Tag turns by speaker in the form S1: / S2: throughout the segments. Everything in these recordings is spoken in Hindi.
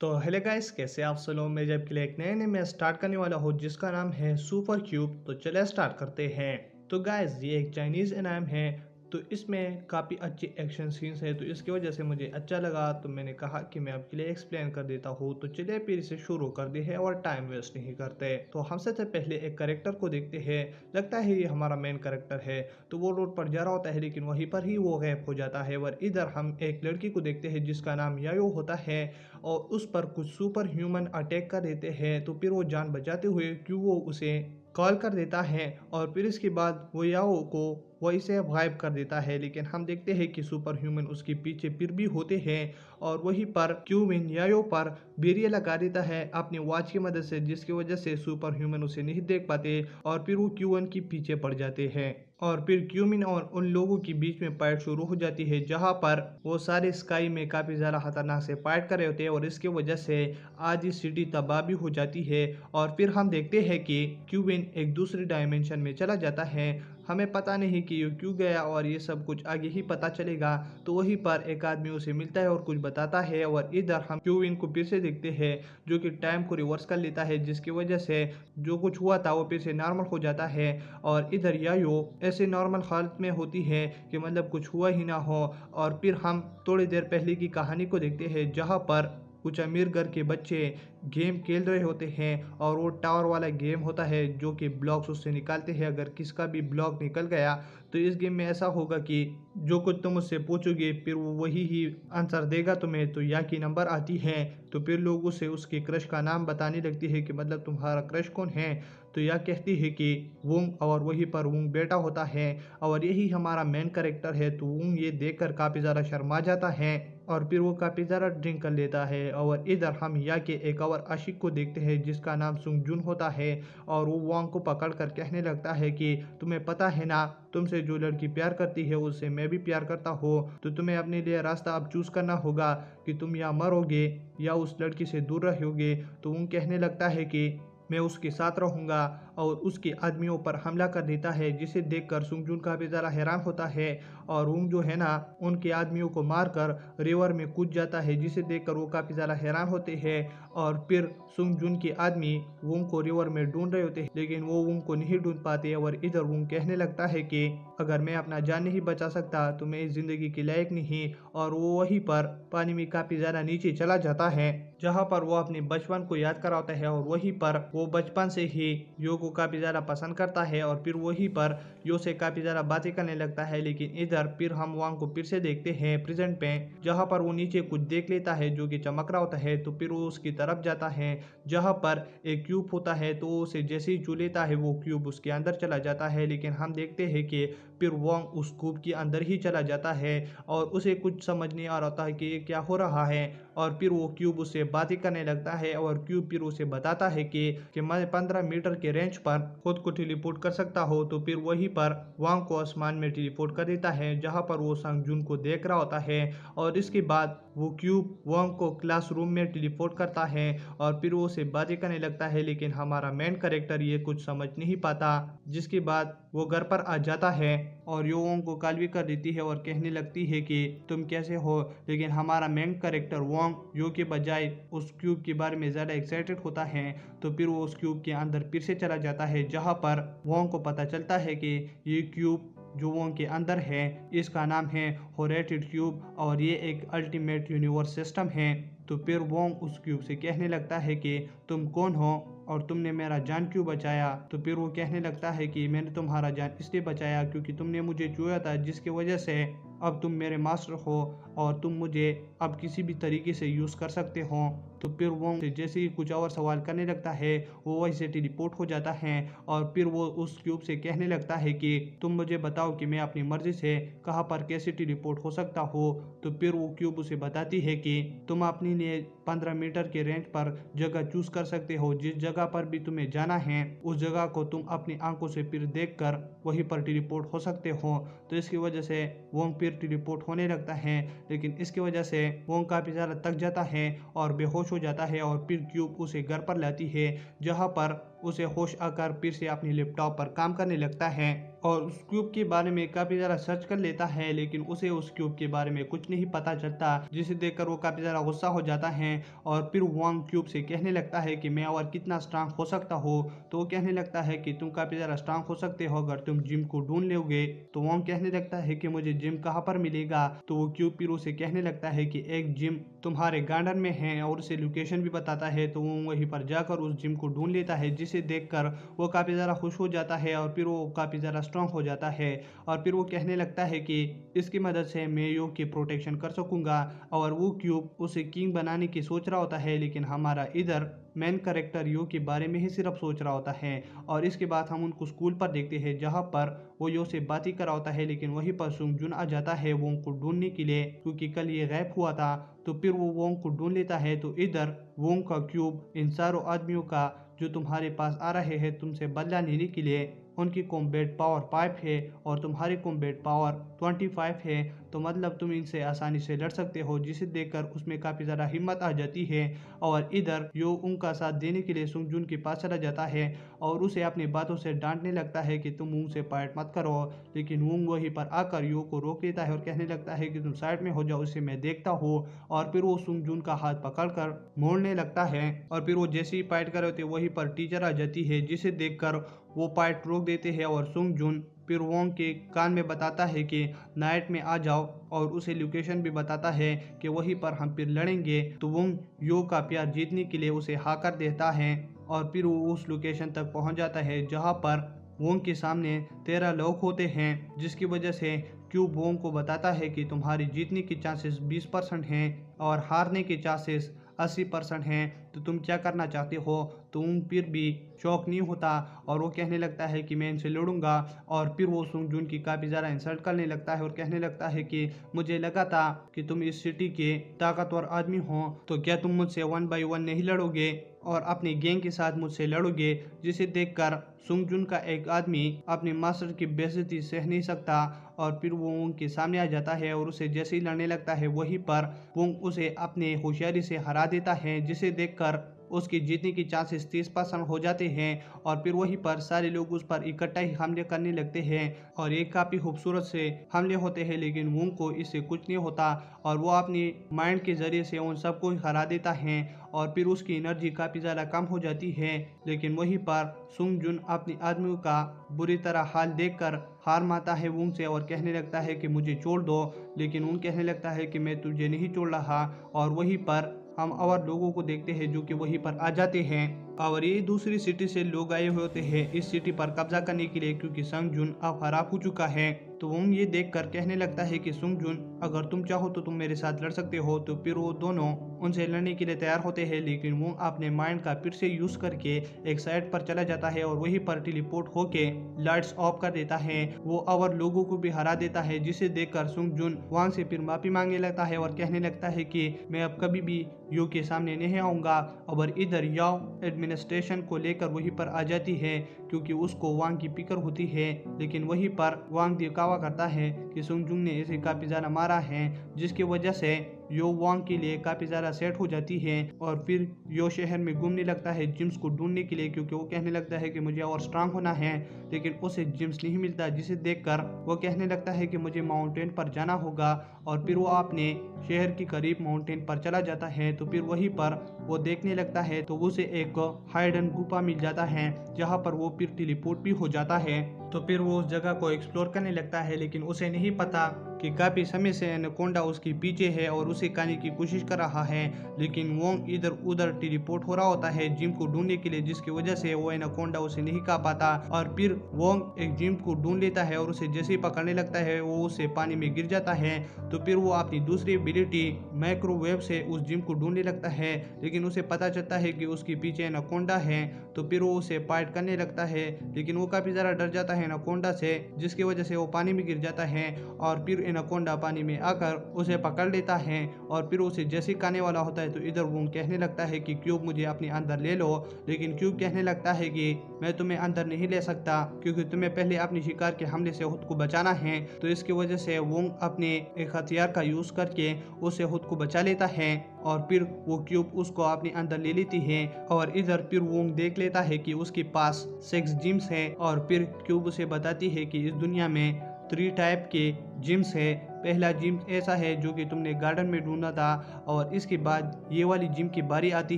S1: तो हेलो गाइस, कैसे आप सब लोग। मैं जब के लिए एक नए मैं स्टार्ट करने वाला हूँ जिसका नाम है सुपर क्यूब। तो चलिए स्टार्ट करते हैं। तो गाइस, ये एक चाइनीज एनाम है। तो इसमें काफ़ी अच्छे एक्शन सीन्स है, तो इसकी वजह से मुझे अच्छा लगा। तो मैंने कहा कि मैं आपके लिए एक्सप्लेन कर देता हूँ। तो चलिए फिर इसे शुरू कर दे है और टाइम वेस्ट नहीं करते। तो हम सबसे पहले एक करेक्टर को देखते हैं। लगता है ये हमारा मेन करेक्टर है। तो वो रोड पर जा रहा होता है, लेकिन वहीं पर ही वो गायब हो जाता है। और इधर हम एक लड़की को देखते हैं जिसका नाम यायो होता है। और उस पर कुछ सुपर ह्यूमन अटैक कर देते हैं। तो फिर वो जान बचाते हुए क्यों वो उसे कॉल कर देता है। और फिर इसके बाद वो याओ को वही से गायब कर देता है। लेकिन हम देखते हैं कि सुपर ह्यूमन उसके पीछे फिर भी होते हैं। और वहीं पर क्यूविन यायो पर बेरिया लगा देता है अपनी वॉच की मदद से, जिसकी वजह से सुपर ह्यूमन उसे नहीं देख पाते। और फिर वो क्यूवन के पीछे पड़ जाते हैं। और फिर क्यूमिन और उन लोगों के बीच में फाइट शुरू हो जाती है, जहां पर वो सारे स्काई में काफी ज्यादा खतरनाक से फाइट कर रहे होते हैं। और इसकी वजह से आधी सिटी तबाह भी हो जाती है। और फिर हम देखते हैं कि क्यूबिन एक दूसरी डायमेंशन में चला जाता है। हमें पता नहीं कि ये क्यों गया, और ये सब कुछ आगे ही पता चलेगा। तो वहीं पर एक आदमी उसे मिलता है और कुछ बताता है। और इधर हम क्यूबिन को फिर से देखते हैं, जो कि टाइम को रिवर्स कर लेता है, जिसकी वजह से जो कुछ हुआ था वो फिर से नॉर्मल हो जाता है। और इधर यायो ऐसे नॉर्मल हालत में होती है कि मतलब कुछ हुआ ही ना हो। और फिर हम थोड़ी देर पहले की कहानी को देखते हैं, जहां पर कुछ अमीर घर के बच्चे गेम खेल रहे होते हैं। और वो टावर वाला गेम होता है, जो कि ब्लॉक्स उससे निकालते हैं। अगर किसका भी ब्लॉक निकल गया तो इस गेम में ऐसा होगा कि जो कुछ तुम उससे पूछोगे फिर वो वही ही आंसर देगा तुम्हें। तो या की नंबर आती है। तो फिर लोग उसे उसके क्रश का नाम बताने लगती है कि मतलब तुम्हारा क्रश कौन है। तो यह कहती है कि वुंग, और वहीं पर वुंग बेटा होता है और यही हमारा मेन कैरेक्टर है। तो वुंग ये देखकर काफ़ी ज़्यादा शर्मा जाता है। और फिर वो काफ़ी ज़्यादा ड्रिंक कर लेता है। और इधर हम या के एक और आशिक को देखते हैं जिसका नाम सुंगजुन होता है। और वो वांग को पकड़ कर कहने लगता है कि तुम्हें पता है ना, तुमसे जो लड़की प्यार करती है उससे मैं भी प्यार करता हूँ। तो तुम्हें अपने लिए रास्ता अब चूज करना होगा कि तुम या मरोगे या उस लड़की से दूर रहोगे। तो वो कहने लगता है कि मैं उसके साथ रहूंगा। और उसके आदमियों पर हमला कर देता है, जिसे देखकर सुंगजुन काफी ज़्यादा हैरान होता है। और वुंग जो है ना, उनके आदमियों को मारकर रिवर में कूद जाता है, जिसे देखकर वो काफी ज़्यादा हैरान होते हैं। और फिर सुंगजुन के आदमी वुंग को रिवर में ढूंढ रहे होते हैं, लेकिन वो वुंग को नहीं ढूंढ पाते। और इधर वुंग कहने लगता है कि अगर मैं अपना जान नहीं बचा सकता तो मैं इस जिंदगी के लायक नहीं। और वो वहीं पर पानी में काफी ज्यादा नीचे चला जाता है, जहां पर वो अपने बचपन को याद कराता है। और वहीं पर वो बचपन से ही यो को काफी ज्यादा पसंद करता है। और फिर वहीं पर यो से काफी ज्यादा बातें करने लगता है। लेकिन इधर फिर हम वांग को फिर से देखते हैं प्रेजेंट में, जहां पर वो नीचे कुछ देख लेता है जो कि चमक रहा होता है। तो फिर वो उसकी तरफ जाता है, जहां पर एक क्यूब होता है। तो वो उसे जैसे ही छू लेता है वो क्यूब उसके अंदर चला जाता है। लेकिन हम देखते हैं कि फिर वांग उस क्यूब के अंदर ही चला जाता है और उसे कुछ समझ नहीं आ रहा है कि ये क्या हो रहा है। और फिर वो क्यूब उससे बातें करने लगता है। और क्यूब फिर उसे बताता है कि मैं 15 मीटर के रेंज पर खुद को टेलीपोर्ट कर सकता हूँ। तो फिर वहीं पर वांग को आसमान में टेलीपोर्ट कर देता है, जहां पर वो संगजुन को देख रहा होता है। और इसके बाद वो क्यूब वांग को क्लासरूम में टेलीपोर्ट करता है और फिर वो उसे बातें करने लगता है। लेकिन हमारा मेन कैरेक्टर ये कुछ समझ नहीं पाता, जिसके बाद वो घर पर आ जाता है और यो वोंग को कॉल भी कर देती है और कहने लगती है कि तुम कैसे हो। लेकिन हमारा मेन कैरेक्टर वोंग यो के बजाय उस क्यूब के बारे में ज़्यादा एक्साइटेड होता है। तो फिर वो उस क्यूब के अंदर फिर से चला जाता है, जहाँ पर वोंग को पता चलता है कि ये क्यूब जो वोंग के अंदर है इसका नाम है होरेटेड क्यूब, और ये एक अल्टीमेट यूनिवर्स सिस्टम है। तो फिर वोंग उस क्यूब से कहने लगता है कि तुम कौन हो और तुमने मेरा जान क्यों बचाया। तो फिर वो कहने लगता है कि मैंने तुम्हारा जान इसलिए बचाया क्योंकि तुमने मुझे छुआ था, जिसकी वजह से अब तुम मेरे मास्टर हो और तुम मुझे अब किसी भी तरीके से यूज़ कर सकते हो। तो फिर वो जैसे ही कुछ और सवाल करने लगता है वो वहीं से टेलीपोर्ट हो जाता है। और फिर वो उस क्यूब से कहने लगता है कि तुम मुझे बताओ कि मैं अपनी मर्जी से कहाँ पर कैसे टेलीपोर्ट हो सकता हूँ। तो फिर वो क्यूब उसे बताती है कि तुम अपने लिए 15 मीटर के रेंज पर जगह चूज कर सकते हो। जिस जगह पर भी तुम्हें जाना है उस जगह को तुम अपनी आंखों से फिर देखकर वहीं पर टेलीपोर्ट हो सकते हो। तो इसकी वजह से वोंग फिर टेलीपोर्ट होने लगता है। लेकिन इसकी वजह से वोंग काफी ज्यादा थक जाता है और बेहोश हो जाता है। और फिर क्यूब उसे घर पर लाती है, जहाँ पर उसे होश आकर फिर से अपने लैपटॉप पर काम करने लगता है और उस क्यूब के बारे में काफी ज़्यादा सर्च कर लेता है, लेकिन उसे उस क्यूब के बारे में कुछ नहीं पता चलता, जिसे देखकर वो काफी ज़्यादा गुस्सा हो जाता है। और फिर वांग क्यूब से कहने लगता है कि मैं और कितना स्ट्रांग हो सकता हो। तो वो कहने लगता है कि तुम काफी ज़्यादा स्ट्रांग हो सकते हो अगर तुम जिम को ढूंढ लोगे। तो वांग कहने लगता है कि मुझे जिम कहाँ पर मिलेगा। तो वो क्यूब फिर उसे कहने लगता है कि एक जिम तुम्हारे गार्डन में है और उसे लोकेशन भी बताता है। तो वो वहीं पर जाकर उस जिम को ढूंढ लेता है, जिसे देखकर वो काफ़ी ज़्यादा खुश हो जाता है और फिर वो काफ़ी ज़्यादा स्ट्रांग हो जाता है। और फिर वो कहने लगता है कि इसकी मदद से मैं यो की प्रोटेक्शन कर सकूंगा। और वो क्यूब उसे किंग बनाने की सोच रहा होता है, लेकिन हमारा इधर मेन कैरेक्टर यो के बारे में ही सिर्फ सोच रहा होता है। और इसके बाद हम उनको स्कूल पर देखते हैं, जहाँ पर वो यो से बात ही कर रहा होता है, लेकिन वहीं पर सुंग जुन आ जाता है वोंग को ढूंढने के लिए, क्योंकि कल ये गायब हुआ था। तो फिर वो वोंग को ढूंढ लेता है। तो इधर वोंग का क्यूब इन सारों आदमियों का जो तुम्हारे पास आ रहे हैं तुमसे बदला लेने के लिए, उनकी कॉम्बैट पावर 5 है और तुम्हारी कॉम्बैट पावर 25 है, तो मतलब तुम इनसे आसानी से लड़ सकते हो, जिसे देखकर उसमें काफ़ी ज़्यादा हिम्मत आ जाती है। और इधर यो उनका साथ देने के लिए सुंग जुन के पास चला जाता है और उसे अपनी बातों से डांटने लगता है कि तुम मुंह से फाइट मत करो। लेकिन वोंग वहीं पर आकर यो को रोक लेता है और कहने लगता है कि तुम साइड में हो जाओ, उसे मैं देखता हूँ। और फिर वो सुंग जुन का हाथ पकड़कर मोड़ने लगता है और फिर वो जैसे ही फाइट कर रहे होते वहीं पर टीचर आ जाती है, जिसे देखकर वो फाइट रोक देते हैं। और सुंग जुन फिर वोंग के कान में बताता है कि नाइट में आ जाओ और उसे लोकेशन भी बताता है कि वहीं पर हम फिर लड़ेंगे। तो वोंग यो का प्यार जीतने के लिए उसे हाँ कर देता है और फिर वो उस लोकेशन तक पहुंच जाता है, जहां पर वोंग के सामने 13 लोग होते हैं, जिसकी वजह से क्यूब वोंग को बताता है कि तुम्हारी जीतने की चांसेस 20% हैं और हारने के चांसेस 80% हैं, तो तुम क्या करना चाहते हो। तुम फिर भी शौक नहीं होता और वो कहने लगता है कि मैं इनसे लड़ूंगा। और फिर वो सुंग जुन की काफ़ी ज़्यादा इंसल्ट करने लगता है और कहने लगता है कि मुझे लगा था कि तुम इस सिटी के ताकतवर आदमी हो, तो क्या तुम मुझसे 1 by 1 नहीं लड़ोगे और अपनी गैंग के साथ मुझसे लड़ोगे। जिसे देखकर सुंग जुन का एक आदमी अपने मास्टर की बेइज्जती सह नहीं सकता और फिर वो उनके सामने आ जाता है और उसे जैसे ही लड़ने लगता है वहीं पर वो उसे अपने होशियारी से हरा देता है, जिसे देखकर उसकी जीतने की चांसेस 30% हो जाते हैं। और फिर वहीं पर सारे लोग उस पर इकट्ठा ही हमले करने लगते हैं और एक काफ़ी खूबसूरत से हमले होते हैं, लेकिन वोंग को इससे कुछ नहीं होता और वो अपनी माइंड के ज़रिए से उन सबको हरा देता है और फिर उसकी एनर्जी काफ़ी ज़्यादा कम हो जाती है। लेकिन वहीं पर सुंग जुन अपने आदमियों का बुरी तरह हाल देखकर हार मानता है वोंग से और कहने लगता है कि मुझे छोड़ दो। लेकिन वोंग कहने लगता है कि मैं तुझे नहीं छोड़ रहा। और वहीं पर हम और लोगों को देखते हैं जो कि वहीं पर आ जाते हैं और ये दूसरी सिटी से लोग आए हुए होते हैं इस सिटी पर कब्जा करने के लिए, क्योंकि संग जुन अब खराब हो चुका है। तो वोंग ये देखकर कहने लगता है कि सुंग जुन अगर तुम चाहो तो तुम मेरे साथ लड़ सकते हो। तो फिर वो दोनों उनसे लड़ने के लिए तैयार होते हैं, लेकिन वो अपने माइंड का फिर से यूज करके एक साइड पर चला जाता है और वहीं पर टेलीपोर्ट होके लाइट्स ऑफ कर देता है। वो और लोगों को भी हरा देता है, जिसे देखकर सुंग जुन वहां से फिर माफी मांगने लगता है और कहने लगता है कि मैं अब कभी भी यो के सामने नहीं आऊंगा। और इधर याओ एडमिनिस्ट्रेशन को लेकर वहीं पर आ जाती है, क्योंकि उसको वांग की फिक्र होती है। लेकिन वहीं पर वांग दिखावा करता है कि सुंग जुन ने इसे काफी ज्यादा मारा है, जिसकी वजह से यो वांग के लिए काफी ज्यादा सेट हो जाती है। और फिर यो शहर में घूमने लगता है जिम्स को ढूंढने के लिए, क्योंकि वो कहने लगता है कि मुझे और स्ट्रांग होना है, लेकिन उसे जिम्स नहीं मिलता, जिसे देखकर वो कहने लगता है कि मुझे माउंटेन पर जाना होगा। और फिर वो अपने शहर के करीब माउंटेन पर चला जाता है। तो फिर वहीं पर वो देखने लगता है तो उसे एक हाइडन गुफा मिल जाता है, जहाँ पर वो फिर टेलीपोर्ट भी हो जाता है। तो फिर वो उस जगह को एक्सप्लोर करने लगता है, लेकिन उसे नहीं पता कि काफ़ी समय से एनाकोंडा उसके पीछे है और उसे खाने की कोशिश कर रहा है। लेकिन वोंग इधर उधर टेलीपोर्ट हो रहा होता है जिम को ढूंढने के लिए, जिसकी वजह से वो एनाकोंडा उसे नहीं खा पाता। और फिर वोंग एक जिम को ढूंढ लेता है और उसे जैसे ही पकड़ने लगता है वो उसे पानी में गिर जाता है। तो फिर वो अपनी दूसरी एबिलिटी माइक्रोवेव से उस जिम को ढूंढने लगता है, लेकिन उसे पता चलता है कि उसके पीछे एनाकोंडा है। तो फिर वो उसे फाइट करने लगता है, लेकिन वो काफ़ी ज़्यादा डर जाता है एनाकोंडा से, जिसकी वजह से वो पानी में गिर जाता है। और फिर एनाकोंडा पानी में आकर उसे पकड़ लेता है और फिर उसे जैसे खाने वाला होता है तो इधर वो कहने लगता है कि क्यूब मुझे अपने अंदर ले लो, लेकिन क्यूब कहने लगता है कि मैं तुम्हें अंदर नहीं ले सकता क्योंकि तुम्हें पहले अपने शिकार के हमले से खुद को बचाना है। तो इसकी वजह से वोंग अपने एक हथियार का यूज करके उसे खुद को बचा लेता है और फिर वो क्यूब उसको अपने अंदर ले लेती है। और इधर फिर वोंग देख लेता है कि उसके पास 6 जिम्स है और फिर क्यूब उसे बताती है कि इस दुनिया में 3 टाइप के जिम्स है। पहला जिम ऐसा है जो कि तुमने गार्डन में ढूंढा था और इसके बाद ये वाली जिम की बारी आती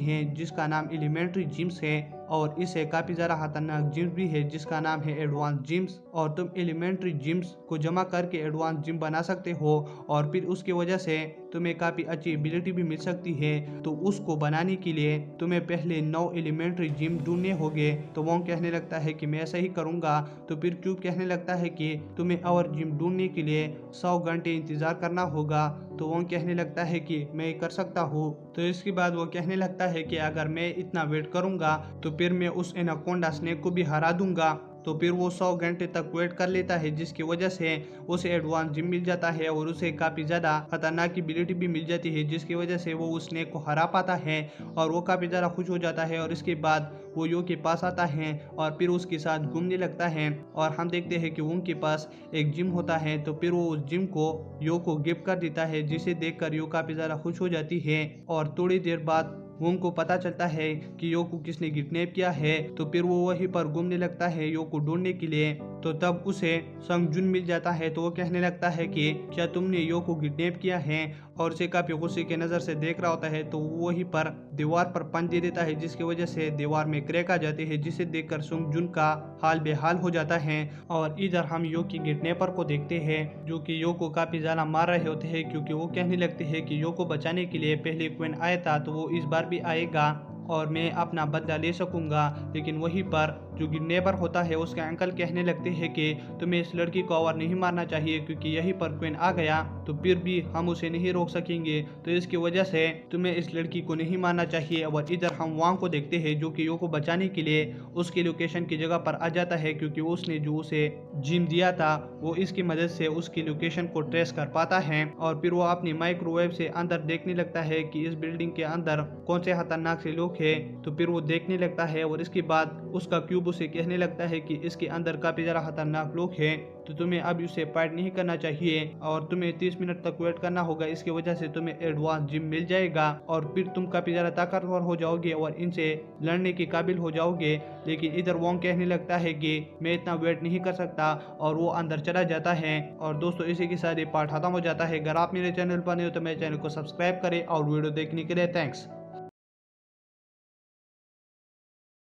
S1: है जिसका नाम एलिमेंट्री जिम्स है और इसे काफ़ी ज़्यादा खतरनाक जिम्स भी है जिसका नाम है एडवांस जिम्स। और तुम एलिमेंट्री जिम्स को जमा करके एडवांस जिम बना सकते हो और फिर उसकी वजह से तुम्हें काफ़ी अच्छी एबिलिटी भी मिल सकती है। तो उसको बनाने के लिए तुम्हें पहले 9 एलिमेंट्री जिम ढूंढने होंगे। तो वो कहने लगता है कि मैं ऐसा ही करूँगा। तो फिर क्यूब कहने लगता है कि तुम्हें और जिम ढूंढने के लिए 100 घंटे इंतज़ार करना होगा। तो वो कहने लगता है कि मैं कर सकता हूँ। तो इसके बाद वो कहने लगता है कि अगर मैं इतना वेट करूँगा तो फिर मैं उस एनाकोंडा स्नेक को भी हरा दूंगा। तो फिर वो 100 घंटे तक वेट कर लेता है जिसकी वजह से उसे एडवांस जिम मिल जाता है और उसे काफ़ी ज़्यादा खतरनाक एबिलिटी भी मिल जाती है जिसकी वजह से वो उस स्नेक को हरा पाता है और वो काफ़ी ज़्यादा खुश हो जाता है। और इसके बाद वो यो के पास आता है और फिर उसके साथ घूमने लगता है और हम देखते हैं कि उनके पास एक जिम होता है। तो फिर वो उस जिम को यो को गिफ्ट कर देता है जिसे देखकर यो काफ़ी ज़्यादा खुश हो जाती है। और थोड़ी देर बाद वोंग को पता चलता है कि यो को किसने किडनैप किया है। तो फिर वो वहीं पर घूमने लगता है यो को ढूंढने के लिए। तो तब उसे संग जुन मिल जाता है। तो वो कहने लगता है कि क्या तुमने यो को किडनैप किया है और उसे काफी गुस्से के नजर से देख रहा होता है। तो वो वहीं पर दीवार पर पंच दे देता है जिसकी वजह से दीवार में क्रैक आ जाते हैं जिसे देखकर संग जुन का हाल बेहाल हो जाता है। और इधर हम यो की किडनैपर को देखते हैं जो कि यो को काफी ज्यादा मार रहे होते हैं क्योंकि वो कहने लगते हैं कि यो को बचाने के लिए पहले क्वीन आया था तो वो इस बार भी आएगा और मैं अपना बदला ले सकूंगा। लेकिन वहीं पर जो किडनैपर होता है उसके अंकल कहने लगते हैं कि तुम्हें इस लड़की को और नहीं मारना चाहिए क्योंकि यहीं पर क्वीन आ गया तो फिर भी हम उसे नहीं रोक सकेंगे। तो इसकी वजह से तुम्हें इस लड़की को नहीं मारना चाहिए। और इधर हम वांग को देखते हैं जो कि यो को बचाने के लिए उसके लोकेशन की जगह पर आ जाता है क्योंकि उसने जो उसे जिम दिया था वो इसकी मदद से उसकी लोकेशन को ट्रेस कर पाता है। और फिर वो अपनी माइक्रोवेव से अंदर देखने लगता है कि इस बिल्डिंग के अंदर कौन से खतरनाक से लोग हैं। तो फिर वो देखने लगता है और इसके बाद उसका क्यूब उसे कहने लगता है कि इसके अंदर काफी ज्यादा खतरनाक लोग हैं तो तुम्हें अब उसे फाइट नहीं करना चाहिए और तुम्हें 30 मिनट तक वेट करना होगा। इसकी वजह से तुम्हें एडवांस जिम मिल जाएगा और फिर तुम काफी ज्यादा ताकतवर हो जाओगे और इनसे लड़ने के काबिल हो जाओगे। लेकिन इधर वोंग कहने लगता है कि मैं इतना वेट नहीं कर सकता और वो अंदर चला जाता है। और दोस्तों इसी के साथ ये पार्ट खत्म हो जाता है। अगर आप मेरे चैनल पर नहीं हो तो मेरे चैनल को सब्सक्राइब करें और वीडियो देखने के लिए थैंक्स।